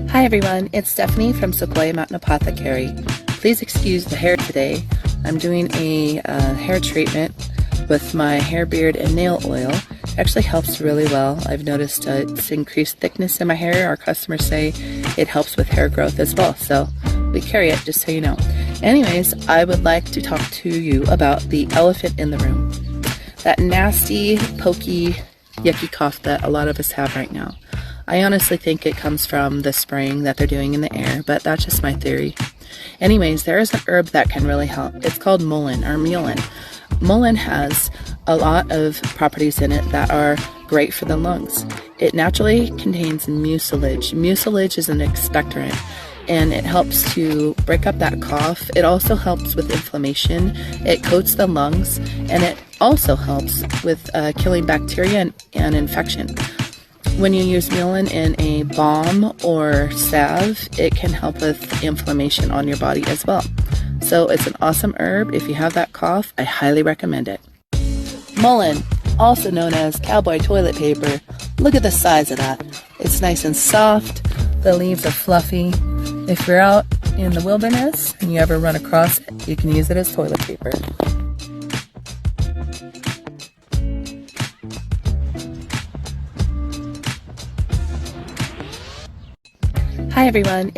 Hi everyone, it's Stephanie from Sequoia Mountain Apothecary. Please excuse the hair today. I'm doing a hair treatment with my hair, beard, and nail oil. It actually helps really well. I've noticed it's increased thickness in my hair. Our customers say it helps with hair growth as well, so we carry it, just so you know. Anyways, I would like to talk to you about the elephant in the room. That nasty, pokey, yucky cough that a lot of us have right now. I honestly think it comes from the spraying that they're doing in the air, but that's just my theory. Anyways, there is an herb that can really help. It's called mullein or mullein. Mullein has a lot of properties in it that are great for the lungs. It naturally contains mucilage. Mucilage is an expectorant, and it helps to break up that cough. It also helps with inflammation. It coats the lungs, and it also helps with killing bacteria and infection. When you use mullein in a balm or salve, it can help with inflammation on your body as well. So it's an awesome herb. If you have that cough, I highly recommend it. Mullein, also known as cowboy toilet paper. Look at the size of that. It's nice and soft. The leaves are fluffy. If you're out in the wilderness and you ever run across it, you can use it as toilet paper. Hi everyone.